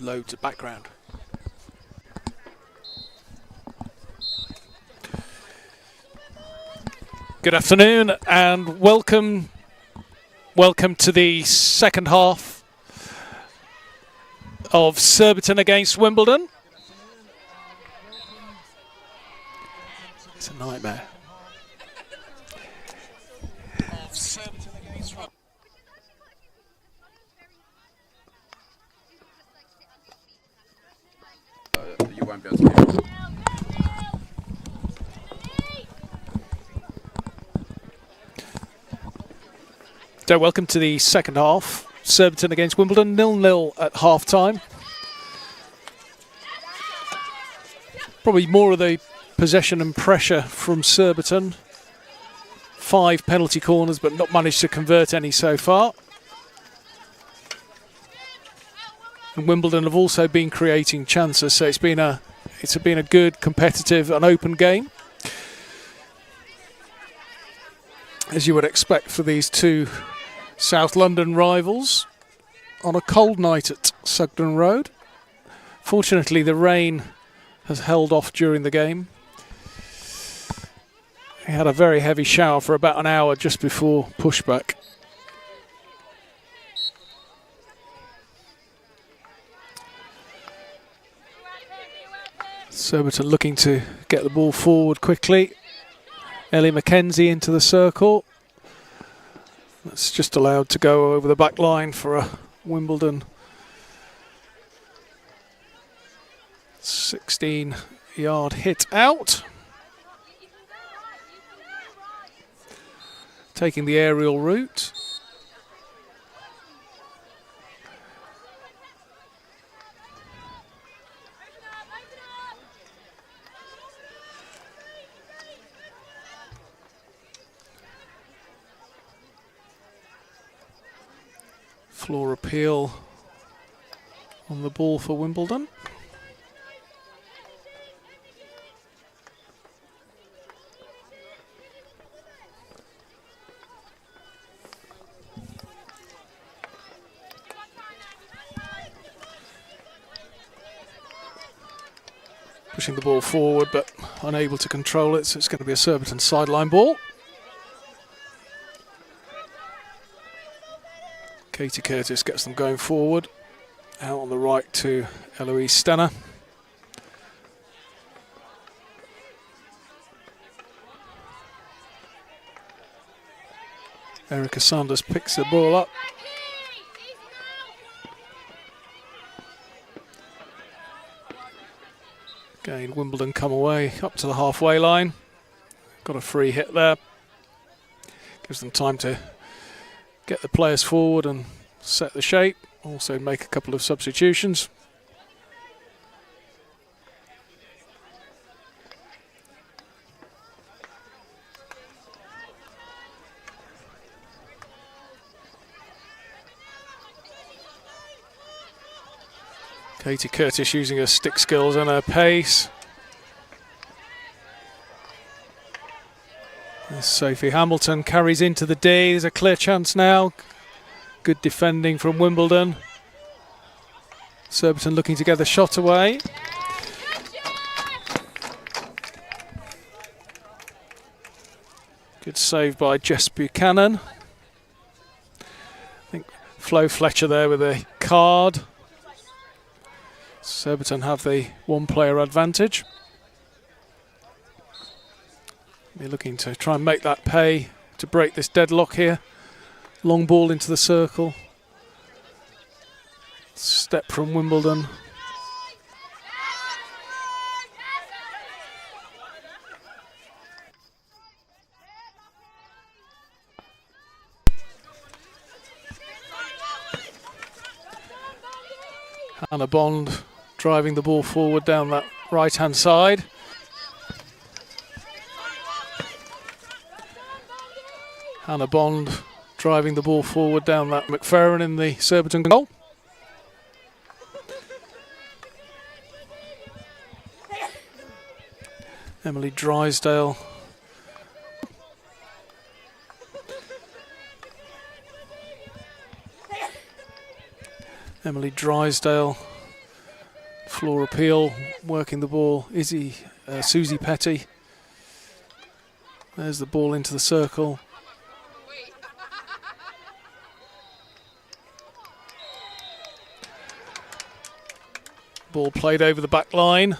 with loads of background. Good afternoon and welcome to the second half of Surbiton against Wimbledon. It's a nightmare. You won't be able to hear it. So welcome to the second half. Surbiton against Wimbledon, 0-0 at half-time. Probably more of the possession and pressure from Surbiton. 5 penalty corners, but not managed to convert any so far. And Wimbledon have also been creating chances, so it's been a good, competitive and open game, as you would expect for these two South London rivals on a cold night at Sugden Road. Fortunately, the rain has held off during the game. We had a very heavy shower for about an hour just before pushback. Surbiton looking to get the ball forward quickly. Ellie Mackenzie into the circle. That's just allowed to go over the back line for a Wimbledon 16-yard hit out. Taking the aerial route. Floor appeal on the ball for Wimbledon. Pushing the ball forward but unable to control it, so it's going to be a Surbiton sideline ball. Katie Curtis gets them going forward. Out on the right to Eloise Stenner. Erica Sanders picks the ball up. Again, Wimbledon come away up to the halfway line. Got a free hit there. Gives them time to get the players forward and set the shape. Also make a couple of substitutions. Katie Curtis using her stick skills and her pace. As Sophie Hamilton carries into the D. There's a clear chance now. Good defending from Wimbledon. Surbiton looking to get the shot away. Good save by Jess Buchanan. I think Flo Fletcher there with a card. Surbiton have the one-player advantage. They're looking to try and make that pay to break this deadlock here. Long ball into the circle. Step from Wimbledon. Hannah Bond driving the ball forward down that right-hand side. Hannah Bond driving the ball forward down that McFerrin in the Surbiton goal. Emily Drysdale. Emily Drysdale driving the ball forward down that right-hand side. Hannah Bond driving the ball forward down that McFerrin in the Surbiton goal. Emily Drysdale. Emily Drysdale Floor appeal, working the ball. Susie Petty. There's the ball into the circle. Ball played over the back line.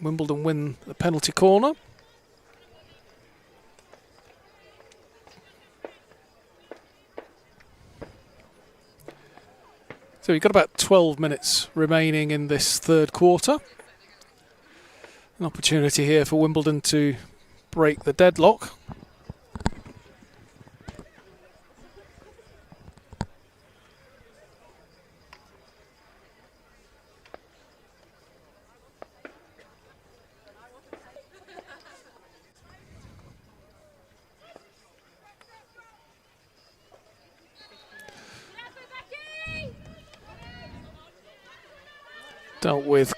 Wimbledon win the penalty corner. So we've got about 12 minutes remaining in this third quarter. An opportunity here for Wimbledon to break the deadlock. Dealt with.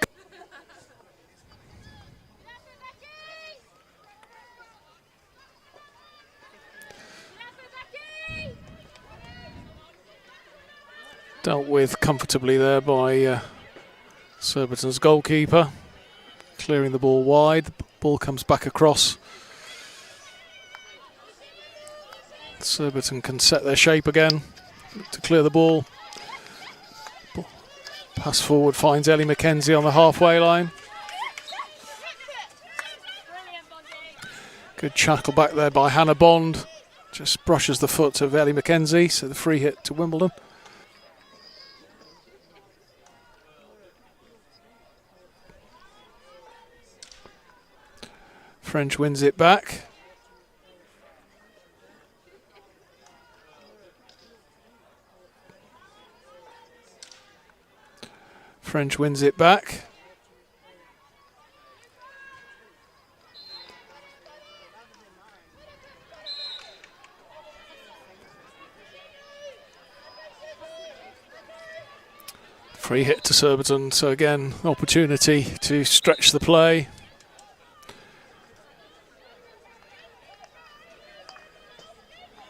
Dealt with comfortably there by Surbiton's goalkeeper, clearing the ball wide. The ball comes back across. Surbiton can set their shape again to clear the ball. Pass forward finds Ellie McKenzie on the halfway line. Good chuckle back there by Hannah Bond. Just brushes the foot of Ellie McKenzie, so the free hit to Wimbledon. French wins it back. French wins it back. Free hit to Surbiton, so again, opportunity to stretch the play.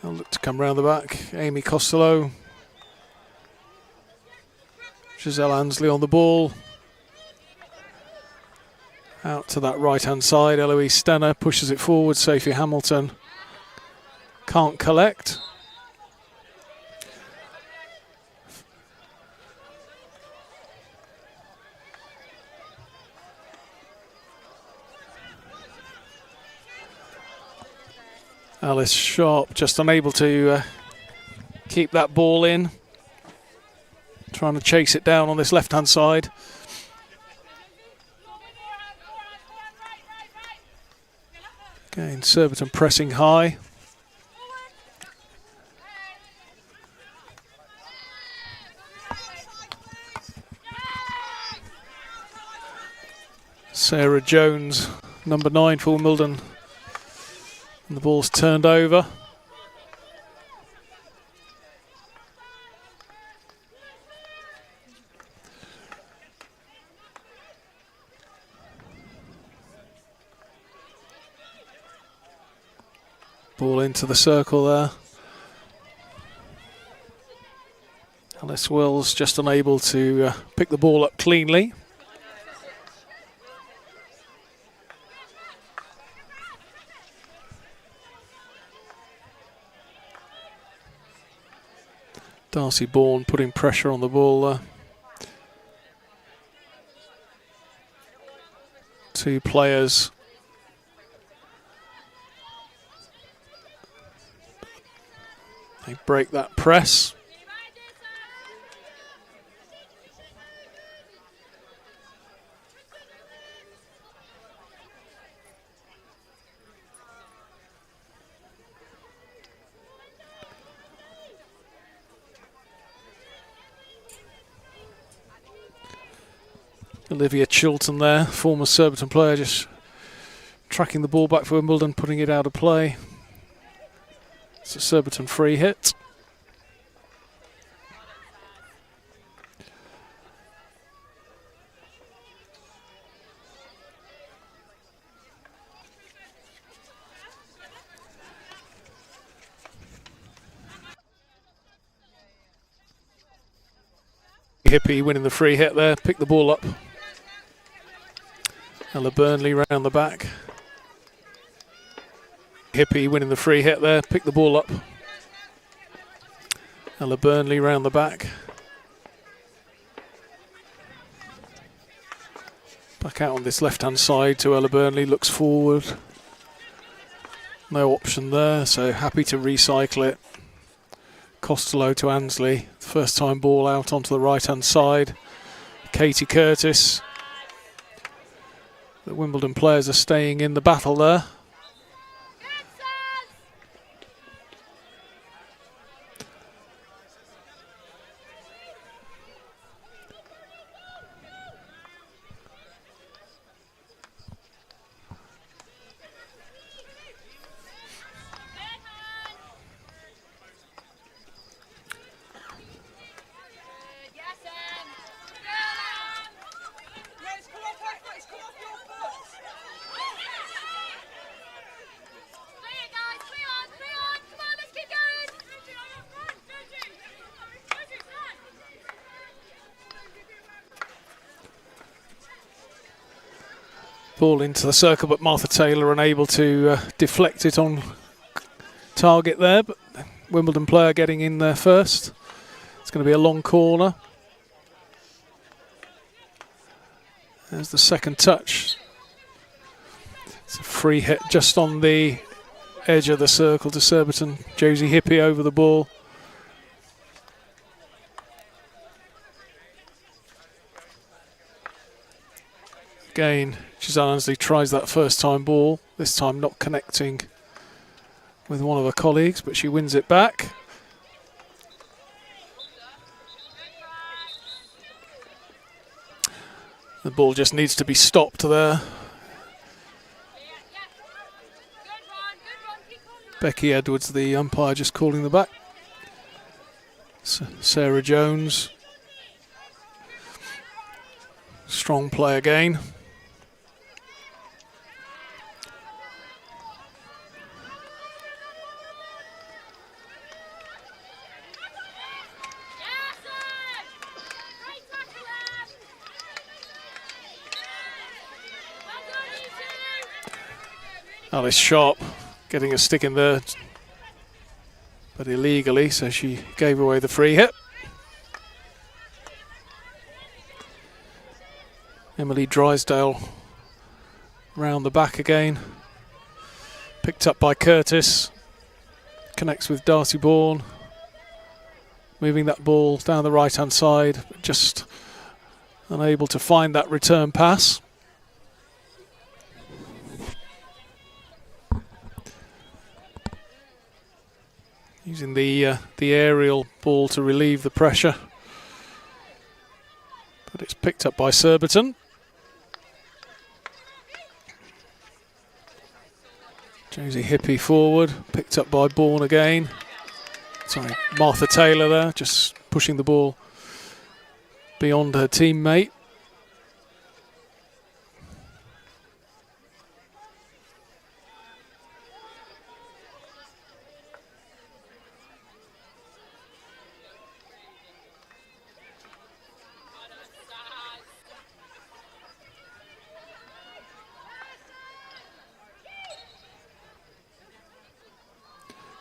They'll look to come round the back. Amy Costello. Giselle Ansley on the ball. Out to that right-hand side. Eloise Stenner pushes it forward. Sophie Hamilton can't collect. Alice Sharp just unable to keep that ball in. Trying to chase it down on this left-hand side. Again, Surbiton pressing high. Sarah Jones, number 9 for Wimbledon. And the ball's turned over. Ball into the circle there. Alice Wills just unable to pick the ball up cleanly. Darcy Bourne putting pressure on the ball there. Two players. They break that press. Olivia Chilton there, former Surbiton player, just tracking the ball back for Wimbledon, putting it out of play. It's a Surbiton free hit. Hippie winning the free hit there, picked the ball up. Ella Burnley round the back. Hippie winning the free hit there, picked the ball up. Ella Burnley round the back. Back out on this left-hand side to Ella Burnley, looks forward. No option there, so happy to recycle it. Costello to Ansley, first time ball out onto the right-hand side. Katie Curtis. The Wimbledon players are staying in the battle there. Ball into the circle, but Martha Taylor unable to deflect it on target there. But Wimbledon player getting in there first. It's going to be a long corner. There's the second touch. It's a free hit just on the edge of the circle to Surbiton. Josie Hippie over the ball. Again, Giselle Ansley tries that first time ball, this time not connecting with one of her colleagues, but she wins it back. The ball just needs to be stopped there. Becky Edwards, the umpire, just calling the back. Sarah Jones. Strong play again. Alice Sharp getting a stick in there, but illegally, so she gave away the free hit. Emily Drysdale round the back again. Picked up by Curtis. Connects with Darcy Bourne. Moving that ball down the right-hand side, but just unable to find that return pass. Using the aerial ball to relieve the pressure. But it's picked up by Surbiton. Josie Hippie forward, picked up by Bourne again. Sorry, Martha Taylor there, just pushing the ball beyond her teammate.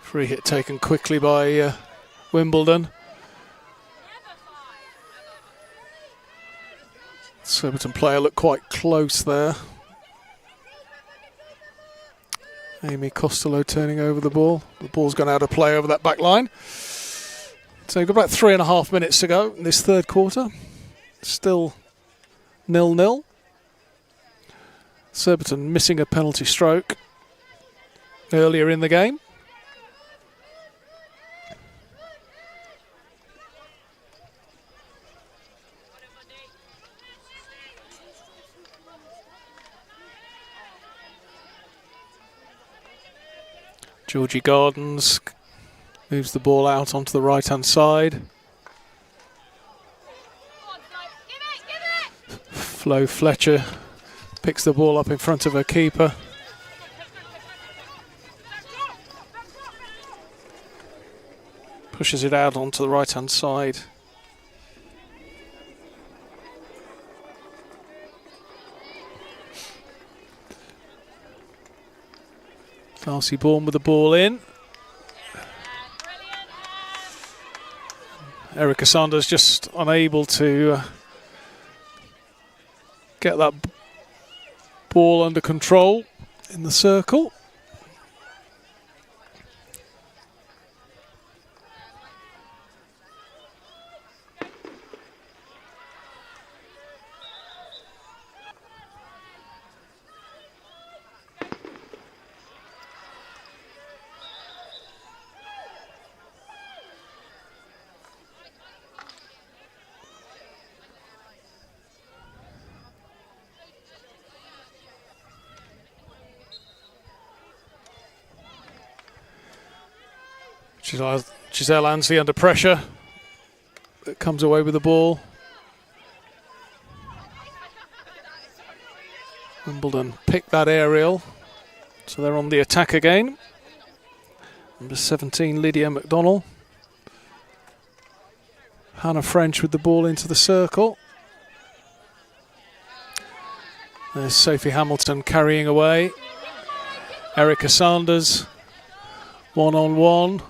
Free hit taken quickly by Wimbledon. Surbiton player looked quite close there. Amy Costello turning over the ball. The ball's gone out of play over that back line. So we've got about 3.5 minutes to go in this third quarter. Still 0-0. Surbiton missing a penalty stroke earlier in the game. Georgie Gardens moves the ball out onto the right-hand side. Flo Fletcher picks the ball up in front of her keeper. Pushes it out onto the right-hand side. Darcy Bourne with the ball in. Erica Sanders just unable to get that ball under control in the circle. Giselle Ansley under pressure. It comes away with the ball. Wimbledon pick that aerial. So they're on the attack again. Number 17, Lydia McDonnell. Hannah French with the ball into the circle. There's Sophie Hamilton carrying away. Erica Sanders, one-on-one.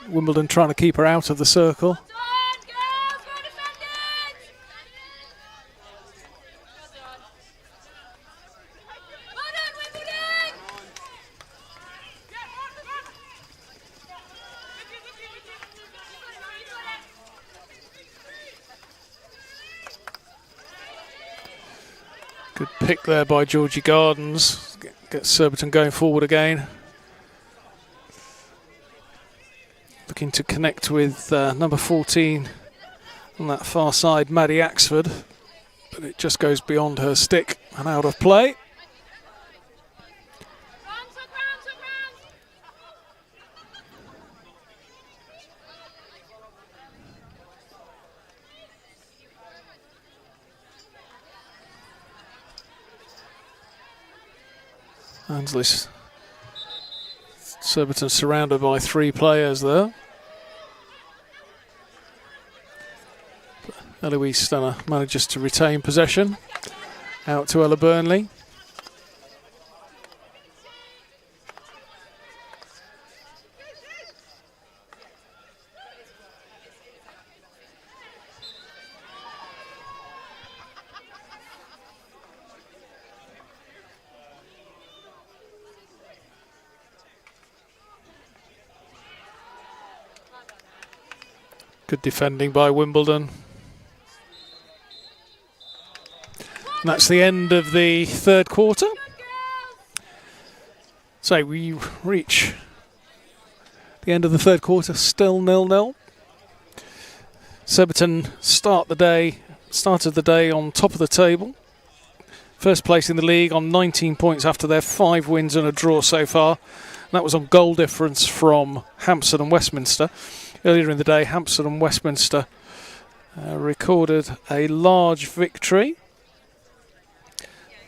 Wimbledon trying to keep her out of the circle. Good pick there by Georgie Gardens. Get Surbiton going forward again. Looking to connect with number 14 on that far side, Maddie Axford. But it just goes beyond her stick and out of play. Ansley Surbiton surrounded by 3 players there. Eloise Stenner manages to retain possession. Out to Ella Burnley. Good defending by Wimbledon. And that's the end of the third quarter. So we reach the end of the third quarter, still 0-0. Surbiton started the day on top of the table. First place in the league on 19 points after their 5 wins and a draw so far. And that was on goal difference from Hampstead and Westminster. Earlier in the day, Hampstead and Westminster recorded a large victory.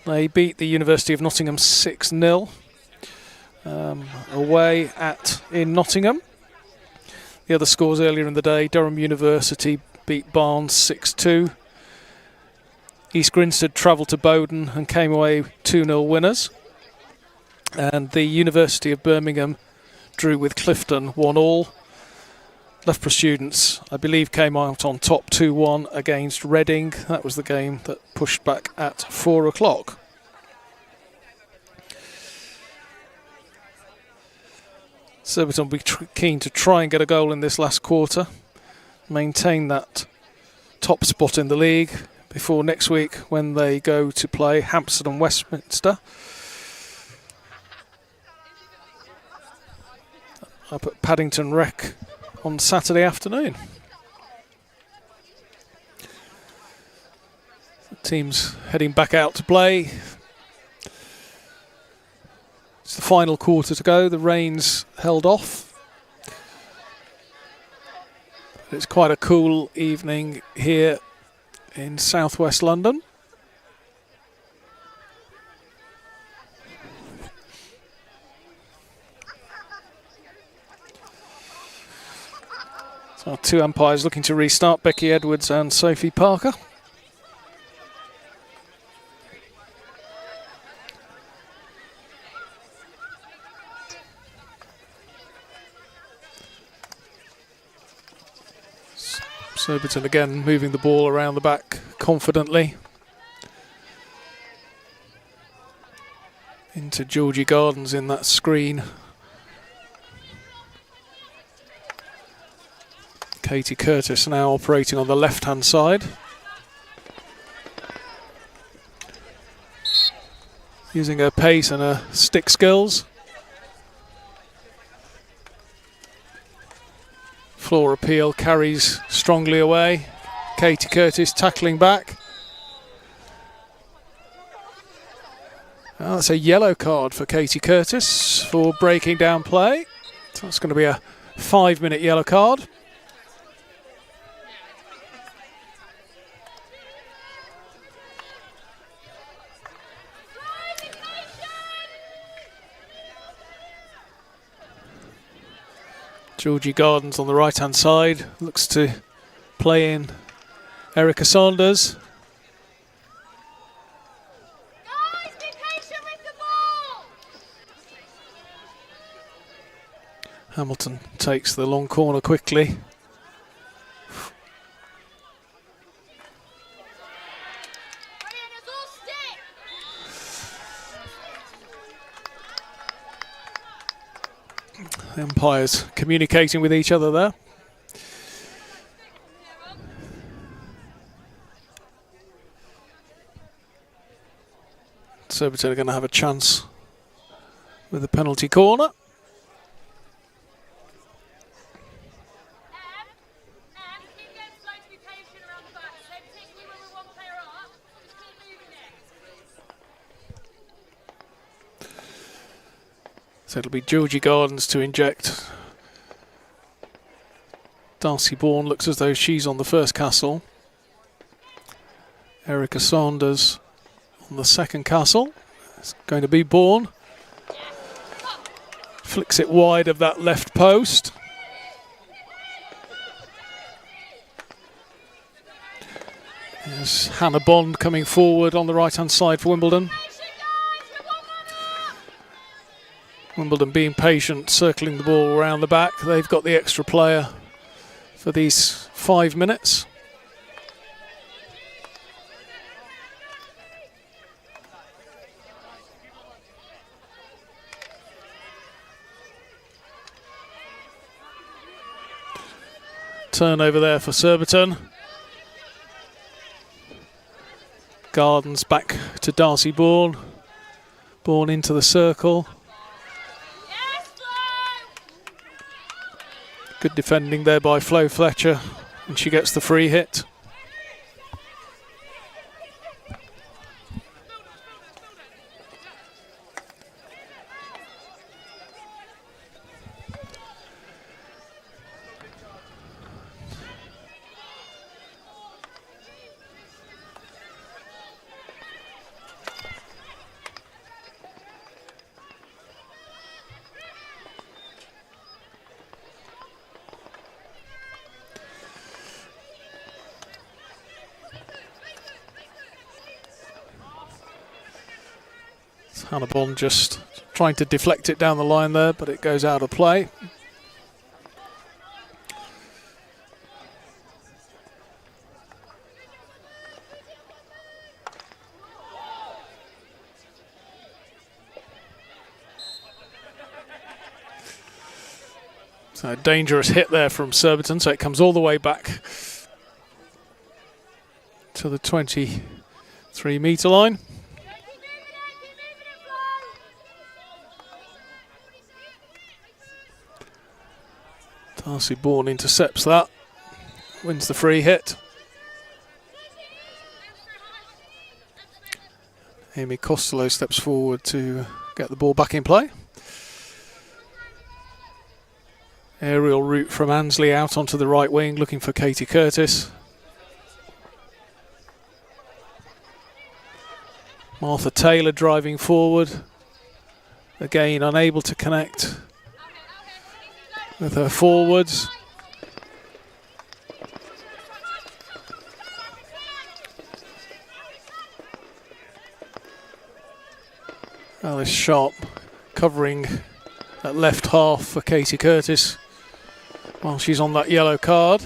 They beat the University of Nottingham 6-0 away in Nottingham. The other scores earlier in the day, Durham University beat Barnes 6-2. East Grinstead travelled to Bowden and came away 2-0 winners. And the University of Birmingham drew with Clifton 1-1. Loughborough students, I believe, came out on top 2-1 against Reading. That was the game that pushed back at 4 o'clock. Surbiton will be keen to try and get a goal in this last quarter, maintain that top spot in the league before next week when they go to play Hampstead and Westminster. Up at Paddington Rec on Saturday afternoon. The team's heading back out to play. It's the final quarter to go. The rain's held off. It's quite a cool evening here in southwest London. So our 2 umpires looking to restart, Becky Edwards and Sophie Parker. Surbiton again moving the ball around the back confidently. Into Georgie Gardens in that screen. Katie Curtis now operating on the left-hand side. Using her pace and her stick skills. Floor appeal carries strongly away. Katie Curtis tackling back. Oh, that's a yellow card for Katie Curtis for breaking down play. So that's going to be a 5-minute yellow card. Georgie Gardens on the right-hand side looks to play in Erica Saunders. Guys, be patient with the ball. Hamilton takes the long corner quickly. The umpires communicating with each other there. Surbiton are going to have a chance with the penalty corner. So it'll be Georgie Gardens to inject. Darcy Bourne looks as though she's on the first castle. Erica Saunders on the second castle. It's going to be Bourne. Flicks it wide of that left post. There's Hannah Bond coming forward on the right-hand side for Wimbledon. Wimbledon being patient, circling the ball around the back. They've got the extra player for these 5 minutes. Turnover there for Surbiton. Gardens back to Darcy Bourne. Bourne into the circle. Good defending there by Flo Fletcher, and she gets the free hit. Hannah Bond just trying to deflect it down the line there, but it goes out of play. So a dangerous hit there from Surbiton, so it comes all the way back to the 23-metre line. Darcy Bourne intercepts that, wins the free hit. Amy Costello steps forward to get the ball back in play. Aerial route from Ansley out onto the right wing, looking for Katie Curtis. Martha Taylor driving forward. Again, unable to connect with her forwards. Alice Sharp covering that left half for Katie Curtis while she's on that yellow card.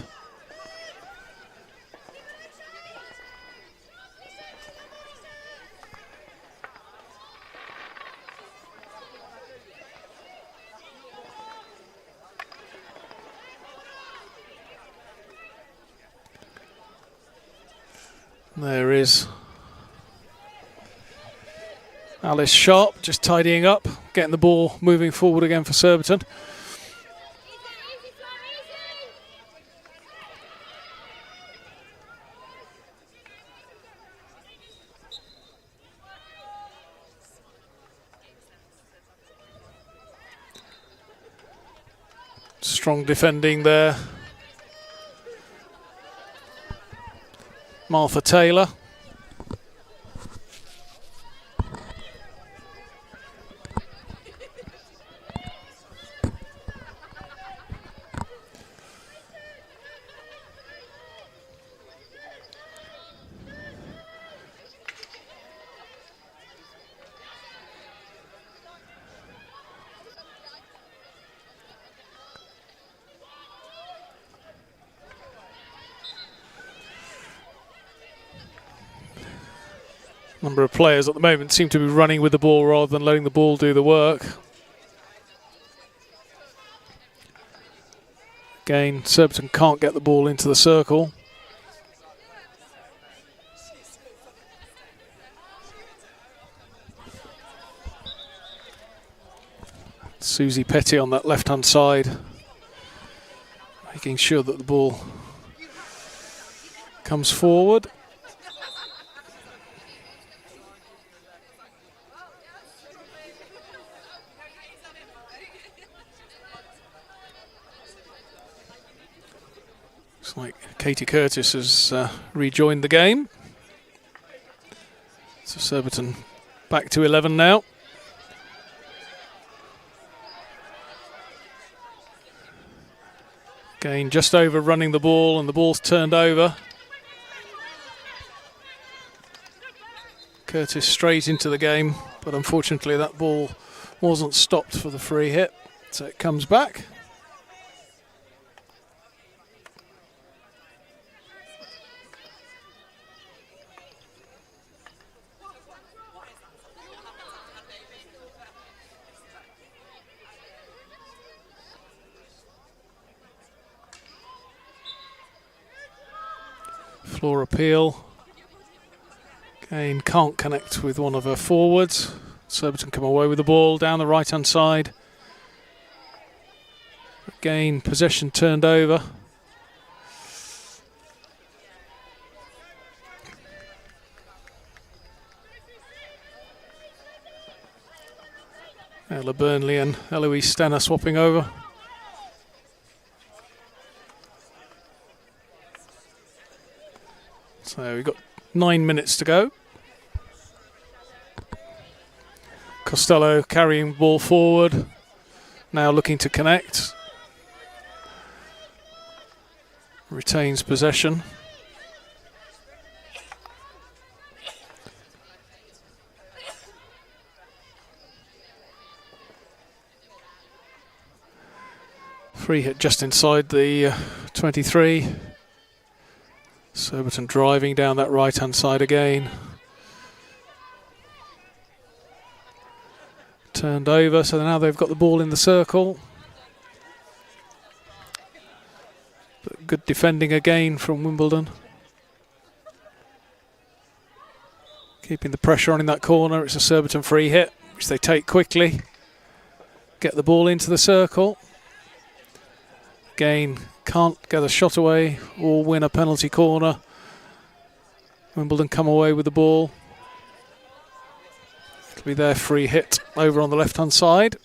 There is Alice Sharp just tidying up, getting the ball moving forward again for Surbiton. Strong defending there. Martha Taylor. Number of players at the moment seem to be running with the ball rather than letting the ball do the work. Again, Surbiton can't get the ball into the circle. Susie Petty on that left-hand side, making sure that the ball comes forward. Looks like Katie Curtis has rejoined the game. So Surbiton back to 11 now. Again, just overrunning the ball, and the ball's turned over. Curtis straight into the game, but unfortunately that ball wasn't stopped for the free hit, so it comes back. Floor appeal. Again, can't connect with one of her forwards. Surbiton come away with the ball down the right hand side. Again, possession turned over. Ella Burnley and Eloise Stenner swapping over. So we've got 9 minutes to go. Costello carrying the ball forward, now looking to connect. Retains possession. Free hit just inside the 23. Surbiton driving down that right hand side again. Turned over, so now they've got the ball in the circle. But good defending again from Wimbledon. Keeping the pressure on in that corner. It's a Surbiton free hit, which they take quickly. Get the ball into the circle. Again, can't get a shot away or win a penalty corner. Wimbledon come away with the ball. It'll be their free hit over on the left-hand side.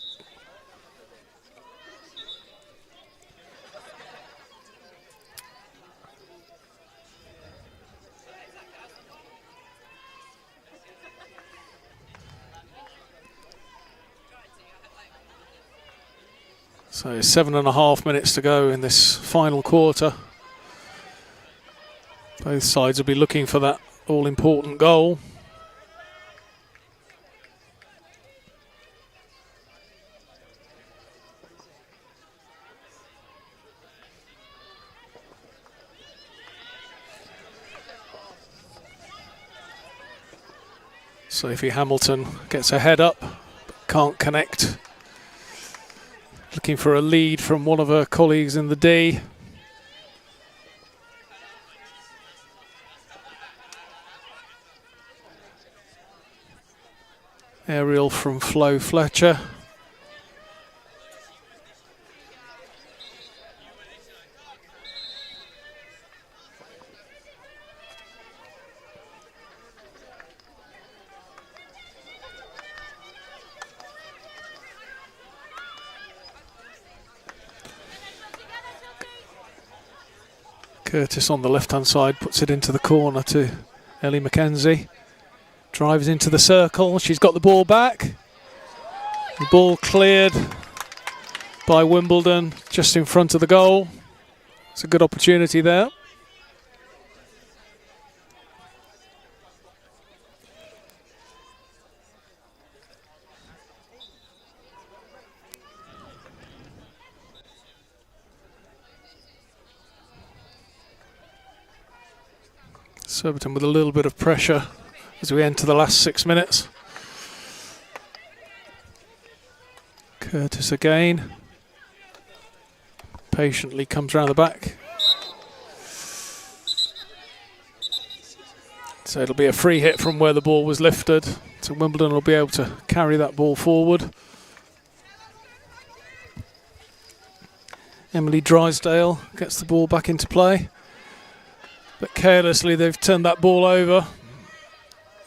So 7.5 minutes to go in this final quarter. Both sides will be looking for that all-important goal. Sophie Hamilton gets her head up, but can't connect. Looking for a lead from one of her colleagues in the D. Aerial from Flo Fletcher. Curtis on the left-hand side puts it into the corner to Ellie Mackenzie. Drives into the circle. She's got the ball back. The ball cleared by Wimbledon just in front of the goal. It's a good opportunity there. Surbiton with a little bit of pressure as we enter the last 6 minutes. Curtis again. Patiently comes round the back. So it'll be a free hit from where the ball was lifted. So Wimbledon will be able to carry that ball forward. Emily Drysdale gets the ball back into play. But carelessly they've turned that ball over.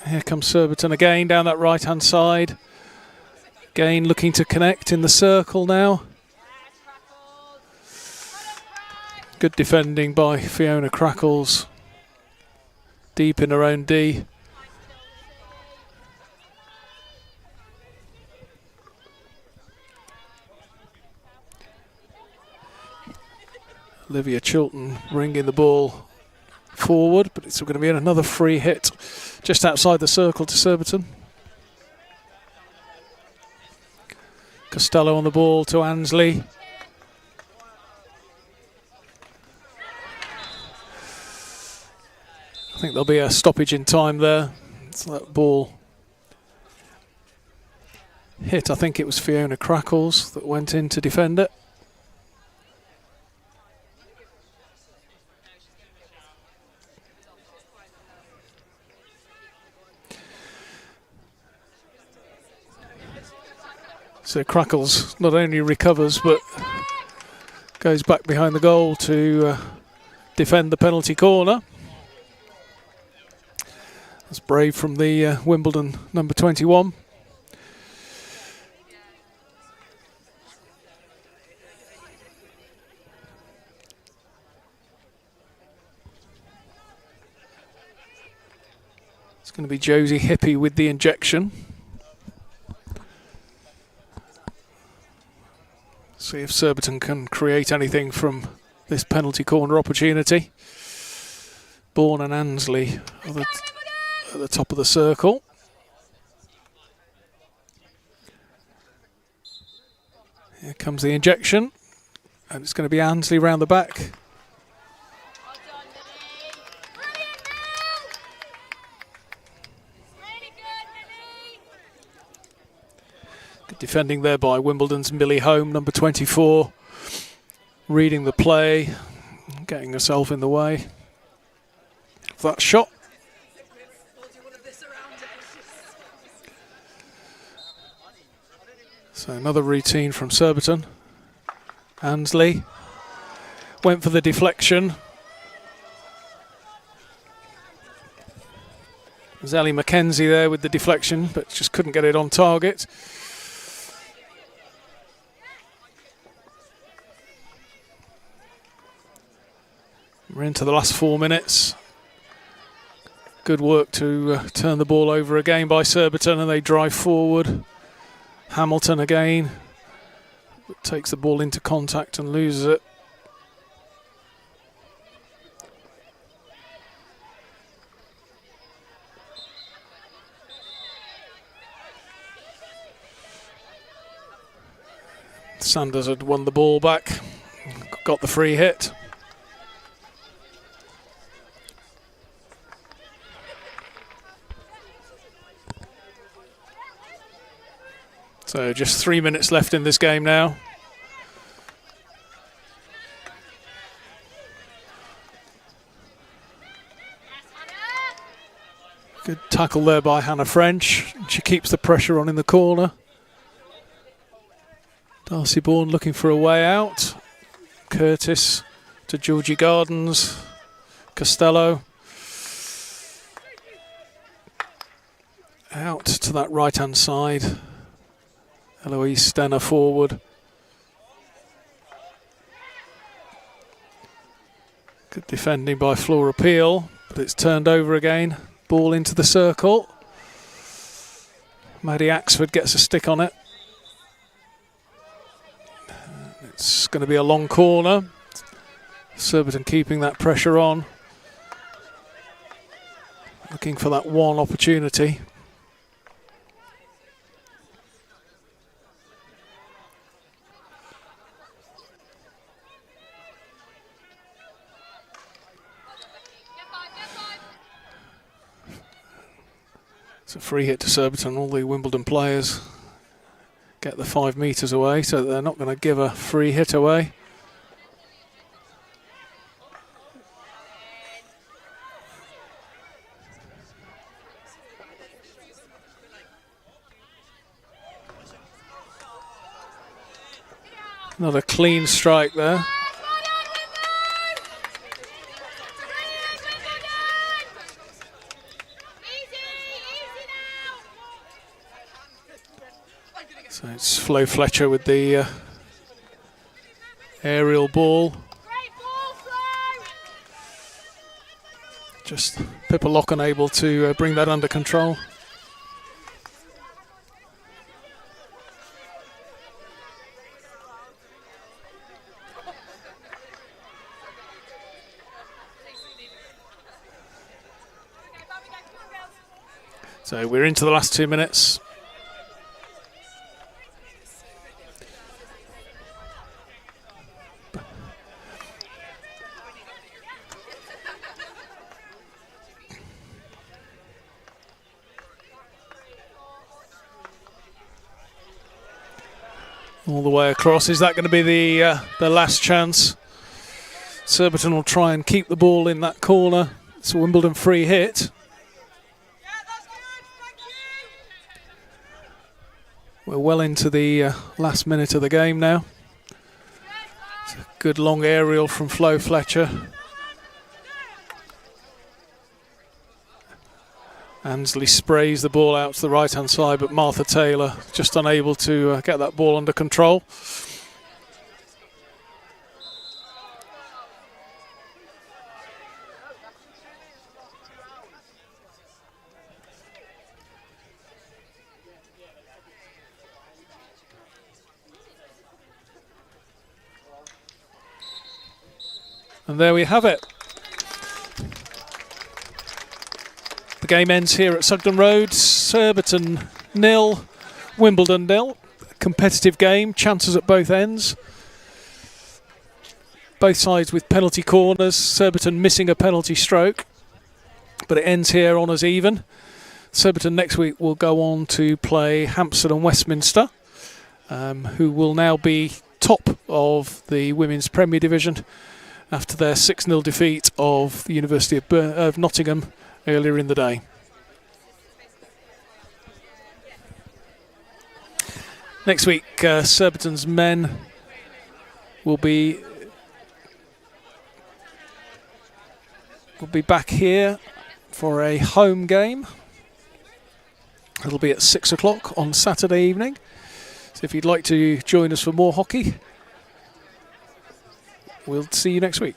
Here comes Surbiton again down that right hand side. Again looking to connect in the circle now. Good defending by Fiona Crackles. Deep in her own D. Olivia Chilton ringing the ball forward, but it's going to be another free hit just outside the circle to Surbiton. Costello on the ball to Ansley. I think there'll be a stoppage in time there. So that ball hit, I think it was Fiona Crackles that went in to defend it. So Crackles not only recovers but goes back behind the goal to defend the penalty corner. That's brave from the Wimbledon number 21. It's going to be Josie Hippie with the injection. See if Surbiton can create anything from this penalty corner opportunity. Bourne and Ansley are at the top of the circle. Here comes the injection, and it's going to be Ansley round the back. Good defending there by Wimbledon's Millie Home, number 24, reading the play, getting herself in the way of that shot. So another routine from Surbiton. Ansley went for the deflection. There's Ellie Mackenzie there with the deflection, but just couldn't get it on target. We're into the last 4 minutes. Good work to turn the ball over again by Surbiton, and they drive forward. Hamilton again takes the ball into contact and loses it. Sanders had won the ball back, got the free hit. So just 3 minutes left in this game now. Good tackle there by Hannah French. She keeps the pressure on in the corner. Darcy Bourne looking for a way out. Curtis to Georgie Gardens. Costello. Out to that right-hand side. Eloise Stenner forward. Good defending by Flora Peel, but it's turned over again. Ball into the circle. Maddie Axford gets a stick on it. It's going to be a long corner. Surbiton keeping that pressure on. Looking for that one opportunity. It's a free hit to Surbiton. All the Wimbledon players get the 5 metres away, so they're not going to give a free hit away. Not a clean strike there. So it's Flo Fletcher with the aerial ball. Just Pippa Locken able to bring that under control. So we're into the last 2 minutes. All the way across. Is that going to be the last chance? Surbiton will try and keep the ball in that corner. It's a Wimbledon free hit. We're well into the last minute of the game now. It's a good long aerial from Flo Fletcher. Ansley sprays the ball out to the right-hand side, but Martha Taylor just unable to get that ball under control. And there we have it. The game ends here at Sugden Road. Surbiton 0, Wimbledon 0. Competitive game, chances at both ends. Both sides with penalty corners. Surbiton missing a penalty stroke, but it ends here honours even. Surbiton next week will go on to play Hampstead and Westminster, who will now be top of the Women's Premier Division after their 6-0 defeat of the University of Nottingham earlier in the day. Next week, Surbiton's men will be back here for a home game. It'll be at 6 o'clock on Saturday evening. So if you'd like to join us for more hockey, we'll see you next week.